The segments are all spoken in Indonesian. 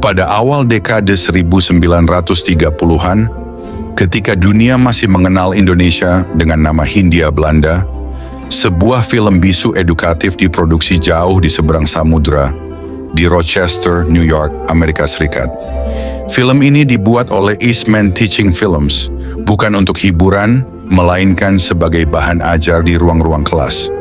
Pada awal dekade 1930-an, ketika dunia masih mengenal Indonesia dengan nama Hindia Belanda, sebuah film bisu edukatif diproduksi jauh di seberang samudra, di Rochester, New York, Amerika Serikat. Film ini dibuat oleh Eastman Teaching Films, bukan untuk hiburan, melainkan sebagai bahan ajar di ruang-ruang kelas.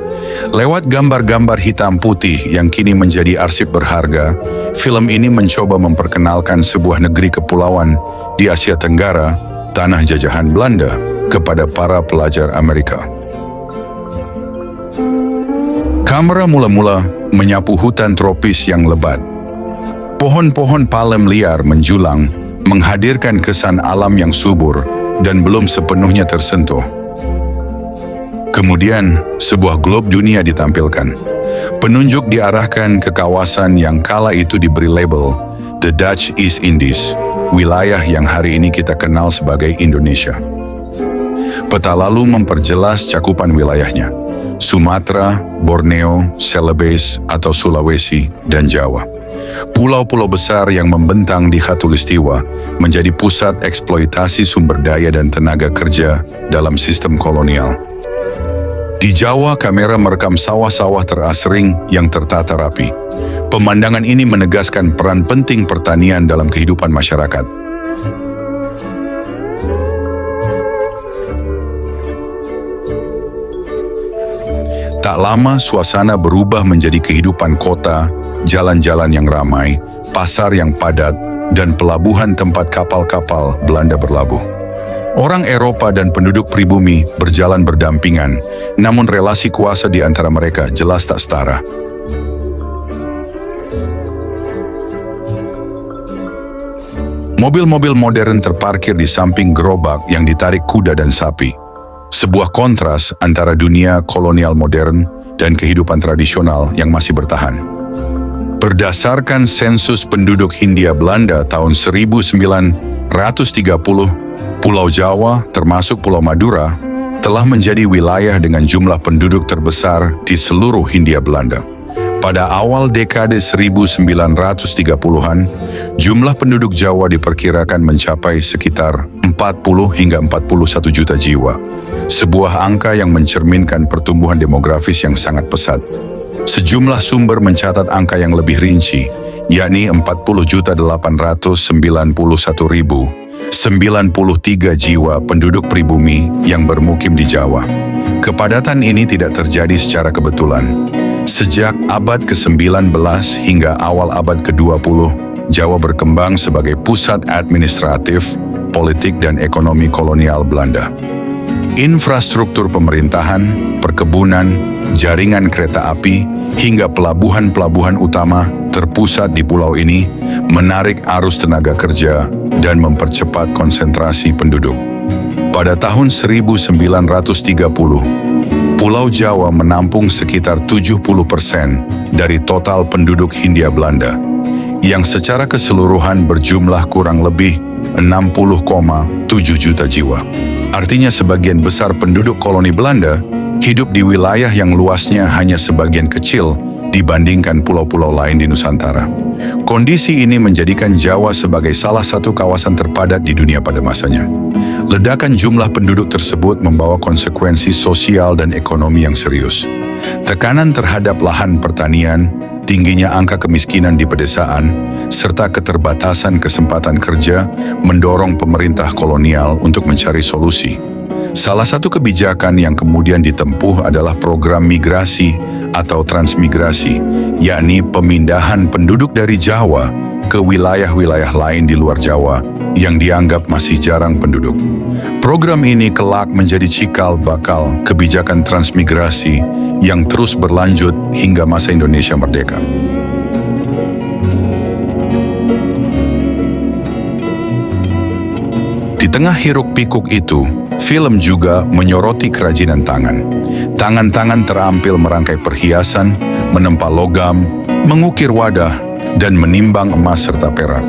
Lewat gambar-gambar hitam putih yang kini menjadi arsip berharga, film ini mencoba memperkenalkan sebuah negeri kepulauan di Asia Tenggara, tanah jajahan Belanda, kepada para pelajar Amerika. Kamera mula-mula menyapu hutan tropis yang lebat. Pohon-pohon palem liar menjulang, menghadirkan kesan alam yang subur dan belum sepenuhnya tersentuh. Kemudian, sebuah globe dunia ditampilkan. Penunjuk diarahkan ke kawasan yang kala itu diberi label The Dutch East Indies, wilayah yang hari ini kita kenal sebagai Indonesia. Peta lalu memperjelas cakupan wilayahnya: Sumatera, Borneo, Celebes atau Sulawesi, dan Jawa. Pulau-pulau besar yang membentang di khatulistiwa menjadi pusat eksploitasi sumber daya dan tenaga kerja dalam sistem kolonial. Di Jawa, kamera merekam sawah-sawah terasring yang tertata rapi. Pemandangan ini menegaskan peran penting pertanian dalam kehidupan masyarakat. Tak lama, suasana berubah menjadi kehidupan kota, jalan-jalan yang ramai, pasar yang padat, dan pelabuhan tempat kapal-kapal Belanda berlabuh. Orang Eropa dan penduduk pribumi berjalan berdampingan, namun relasi kuasa di antara mereka jelas tak setara. Mobil-mobil modern terparkir di samping gerobak yang ditarik kuda dan sapi. Sebuah kontras antara dunia kolonial modern dan kehidupan tradisional yang masih bertahan. Berdasarkan sensus penduduk Hindia Belanda tahun 1930, Pulau Jawa, termasuk Pulau Madura, telah menjadi wilayah dengan jumlah penduduk terbesar di seluruh Hindia Belanda. Pada awal dekade 1930-an, jumlah penduduk Jawa diperkirakan mencapai sekitar 40 hingga 41 juta jiwa. Sebuah angka yang mencerminkan pertumbuhan demografis yang sangat pesat. Sejumlah sumber mencatat angka yang lebih rinci, yakni 40.891.093 jiwa penduduk pribumi yang bermukim di Jawa. Kepadatan ini tidak terjadi secara kebetulan. Sejak abad ke-19 hingga awal abad ke-20, Jawa berkembang sebagai pusat administratif, politik dan ekonomi kolonial Belanda. Infrastruktur pemerintahan, perkebunan, jaringan kereta api, hingga pelabuhan-pelabuhan utama terpusat di pulau ini, menarik arus tenaga kerja dan mempercepat konsentrasi penduduk. Pada tahun 1930, Pulau Jawa menampung sekitar 70% dari total penduduk Hindia Belanda, yang secara keseluruhan berjumlah kurang lebih 60,7 juta jiwa. Artinya sebagian besar penduduk koloni Belanda hidup di wilayah yang luasnya hanya sebagian kecil dibandingkan pulau-pulau lain di Nusantara. Kondisi ini menjadikan Jawa sebagai salah satu kawasan terpadat di dunia pada masanya. Ledakan jumlah penduduk tersebut membawa konsekuensi sosial dan ekonomi yang serius. Tekanan terhadap lahan pertanian, tingginya angka kemiskinan di pedesaan, serta keterbatasan kesempatan kerja mendorong pemerintah kolonial untuk mencari solusi. Salah satu kebijakan yang kemudian ditempuh adalah program migrasi atau transmigrasi, yakni pemindahan penduduk dari Jawa ke wilayah-wilayah lain di luar Jawa yang dianggap masih jarang penduduk. Program ini kelak menjadi cikal bakal kebijakan transmigrasi yang terus berlanjut hingga masa Indonesia merdeka. Di tengah hiruk-pikuk itu, film juga menyoroti kerajinan tangan. Tangan-tangan terampil merangkai perhiasan, menempa logam, mengukir wadah, dan menimbang emas serta perak.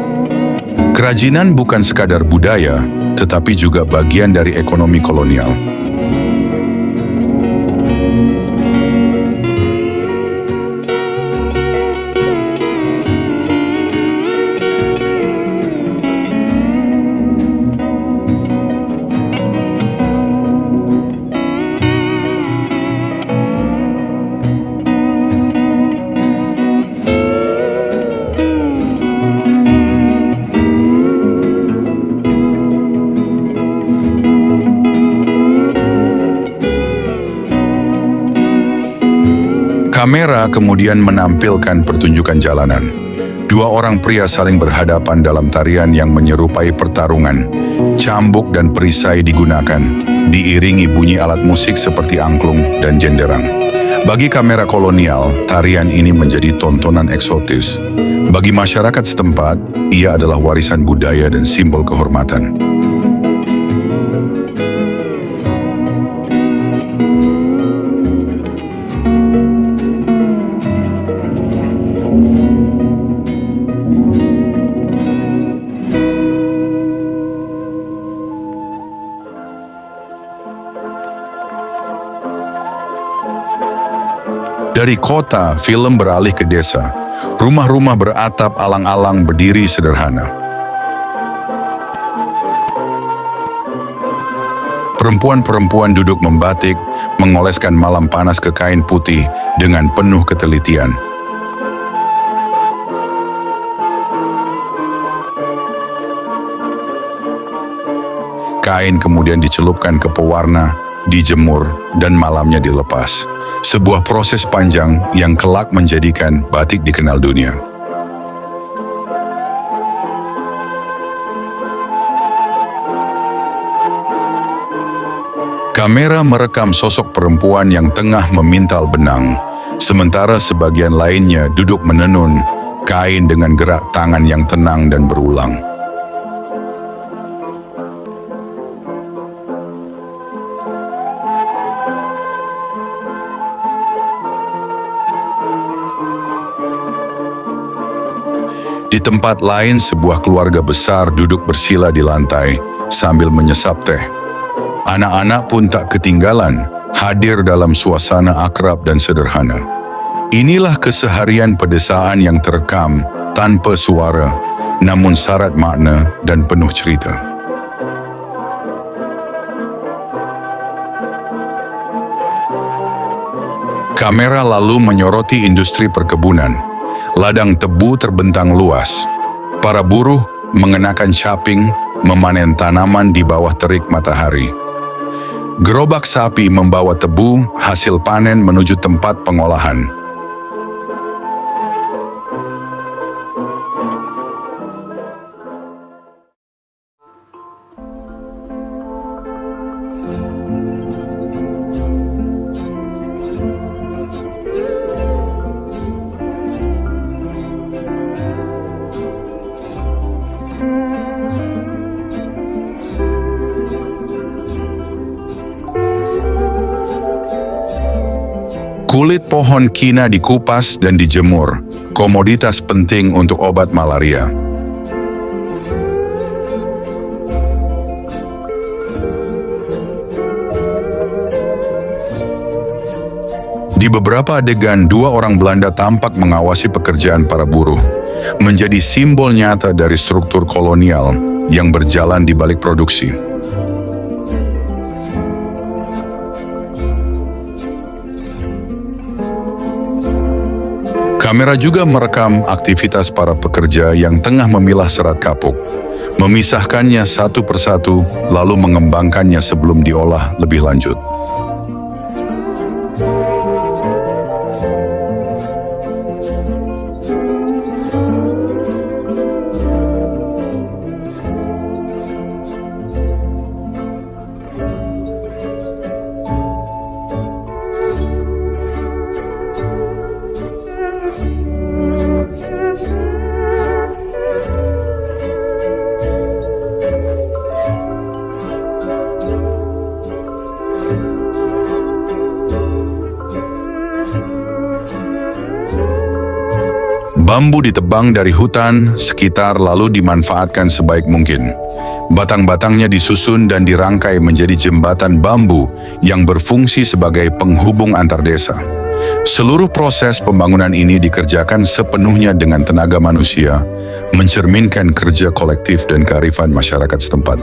Kerajinan bukan sekadar budaya, tetapi juga bagian dari ekonomi kolonial. Kamera kemudian menampilkan pertunjukan jalanan. Dua orang pria saling berhadapan dalam tarian yang menyerupai pertarungan. Cambuk dan perisai digunakan, diiringi bunyi alat musik seperti angklung dan jenderang. Bagi kamera kolonial, tarian ini menjadi tontonan eksotis. Bagi masyarakat setempat, ia adalah warisan budaya dan simbol kehormatan. Dari kota, film beralih ke desa. Rumah-rumah beratap alang-alang berdiri sederhana. Perempuan-perempuan duduk membatik, mengoleskan malam panas ke kain putih dengan penuh ketelitian. Kain kemudian dicelupkan ke pewarna, dijemur, dan malamnya dilepas. Sebuah proses panjang yang kelak menjadikan batik dikenal dunia. Kamera merekam sosok perempuan yang tengah memintal benang, sementara sebagian lainnya duduk menenun kain dengan gerak tangan yang tenang dan berulang. Di tempat lain, sebuah keluarga besar duduk bersila di lantai sambil menyesap teh. Anak-anak pun tak ketinggalan, hadir dalam suasana akrab dan sederhana. Inilah keseharian pedesaan yang terekam tanpa suara, namun syarat makna dan penuh cerita. Kamera lalu menyoroti industri perkebunan. Ladang tebu terbentang luas. Para buruh mengenakan caping, memanen tanaman di bawah terik matahari. Gerobak sapi membawa tebu hasil panen menuju tempat pengolahan. Kulit pohon kina dikupas dan dijemur, komoditas penting untuk obat malaria. Di beberapa adegan, dua orang Belanda tampak mengawasi pekerjaan para buruh, menjadi simbol nyata dari struktur kolonial yang berjalan di balik produksi. Kamera juga merekam aktivitas para pekerja yang tengah memilah serat kapuk, memisahkannya satu persatu, lalu mengembangkannya sebelum diolah lebih lanjut. Bambu ditebang dari hutan sekitar lalu dimanfaatkan sebaik mungkin. Batang-batangnya disusun dan dirangkai menjadi jembatan bambu yang berfungsi sebagai penghubung antar desa. Seluruh proses pembangunan ini dikerjakan sepenuhnya dengan tenaga manusia, mencerminkan kerja kolektif dan kearifan masyarakat setempat.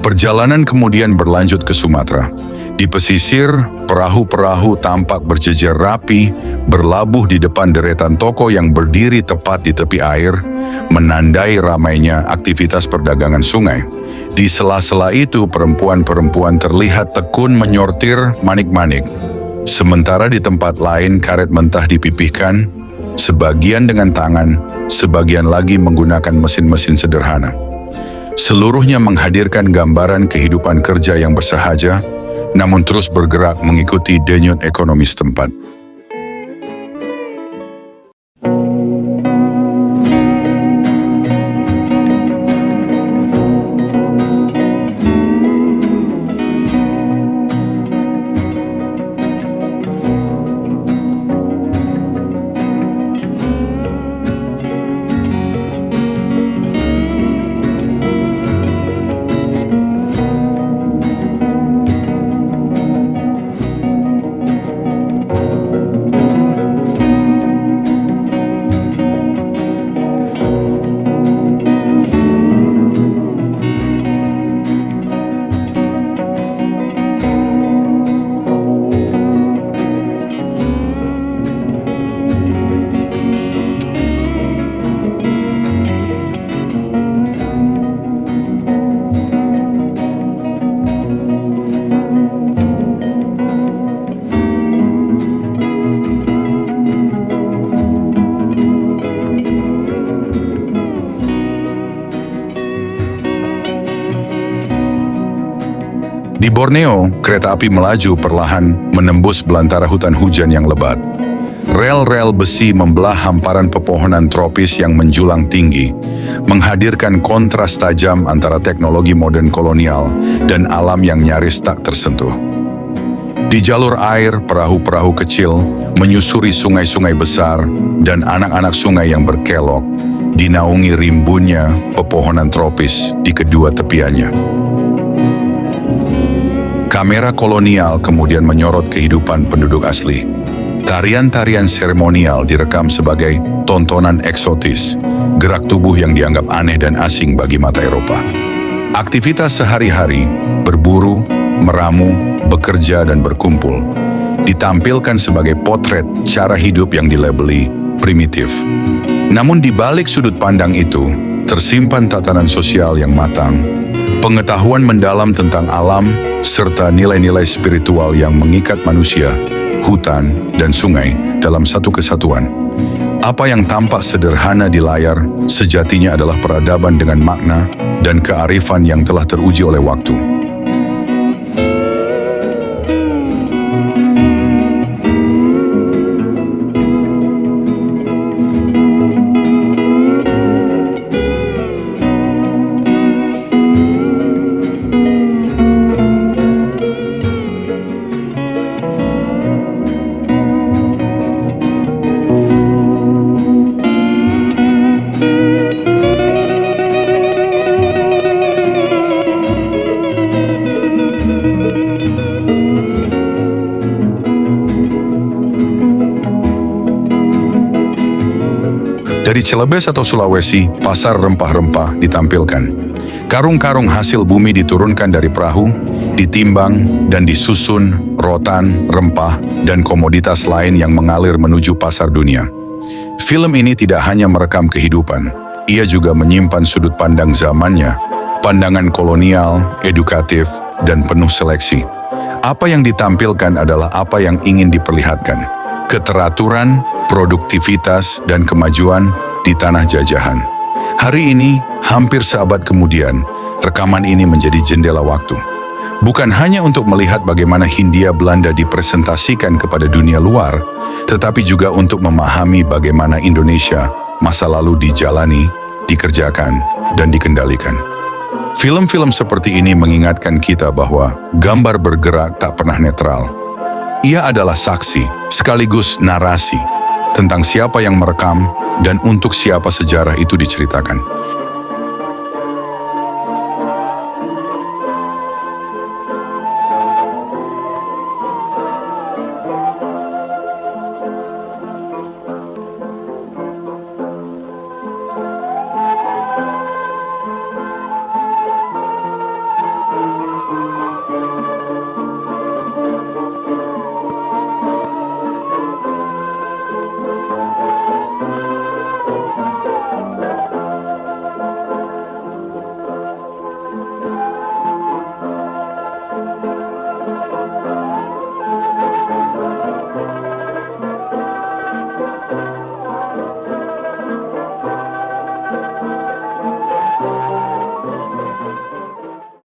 Perjalanan kemudian berlanjut ke Sumatera. Di pesisir, Perahu-perahu tampak berjejer rapi, berlabuh di depan deretan toko yang berdiri tepat di tepi air, menandai ramainya aktivitas perdagangan sungai. Di sela-sela itu, perempuan-perempuan terlihat tekun menyortir manik-manik. Sementara di tempat lain karet mentah dipipihkan, sebagian dengan tangan, sebagian lagi menggunakan mesin-mesin sederhana. Seluruhnya menghadirkan gambaran kehidupan kerja yang bersahaja, namun terus bergerak mengikuti denyut ekonomi setempat. Di Borneo, kereta api melaju perlahan menembus belantara hutan hujan yang lebat. Rel-rel besi membelah hamparan pepohonan tropis yang menjulang tinggi, menghadirkan kontras tajam antara teknologi modern kolonial dan alam yang nyaris tak tersentuh. Di jalur air, perahu-perahu kecil menyusuri sungai-sungai besar dan anak-anak sungai yang berkelok, dinaungi rimbunnya pepohonan tropis di kedua tepiannya. Kamera kolonial kemudian menyorot kehidupan penduduk asli. Tarian-tarian seremonial direkam sebagai tontonan eksotis, gerak tubuh yang dianggap aneh dan asing bagi mata Eropa. Aktivitas sehari-hari, berburu, meramu, bekerja dan berkumpul, ditampilkan sebagai potret cara hidup yang dilabeli primitif. Namun di balik sudut pandang itu, tersimpan tatanan sosial yang matang, pengetahuan mendalam tentang alam, serta nilai-nilai spiritual yang mengikat manusia, hutan, dan sungai dalam satu kesatuan. Apa yang tampak sederhana di layar, sejatinya adalah peradaban dengan makna dan kearifan yang telah teruji oleh waktu. Dari Celebes atau Sulawesi, pasar rempah-rempah ditampilkan. Karung-karung hasil bumi diturunkan dari perahu, ditimbang dan disusun rotan, rempah, dan komoditas lain yang mengalir menuju pasar dunia. Film ini tidak hanya merekam kehidupan, ia juga menyimpan sudut pandang zamannya, pandangan kolonial, edukatif, dan penuh seleksi. Apa yang ditampilkan adalah apa yang ingin diperlihatkan: keteraturan, produktivitas, dan kemajuan di tanah jajahan. Hari ini, hampir seabad kemudian, rekaman ini menjadi jendela waktu. Bukan hanya untuk melihat bagaimana Hindia Belanda dipresentasikan kepada dunia luar, tetapi juga untuk memahami bagaimana Indonesia masa lalu dijalani, dikerjakan, dan dikendalikan. Film-film seperti ini mengingatkan kita bahwa gambar bergerak tak pernah netral. Ia adalah saksi, sekaligus narasi, tentang siapa yang merekam dan untuk siapa sejarah itu diceritakan.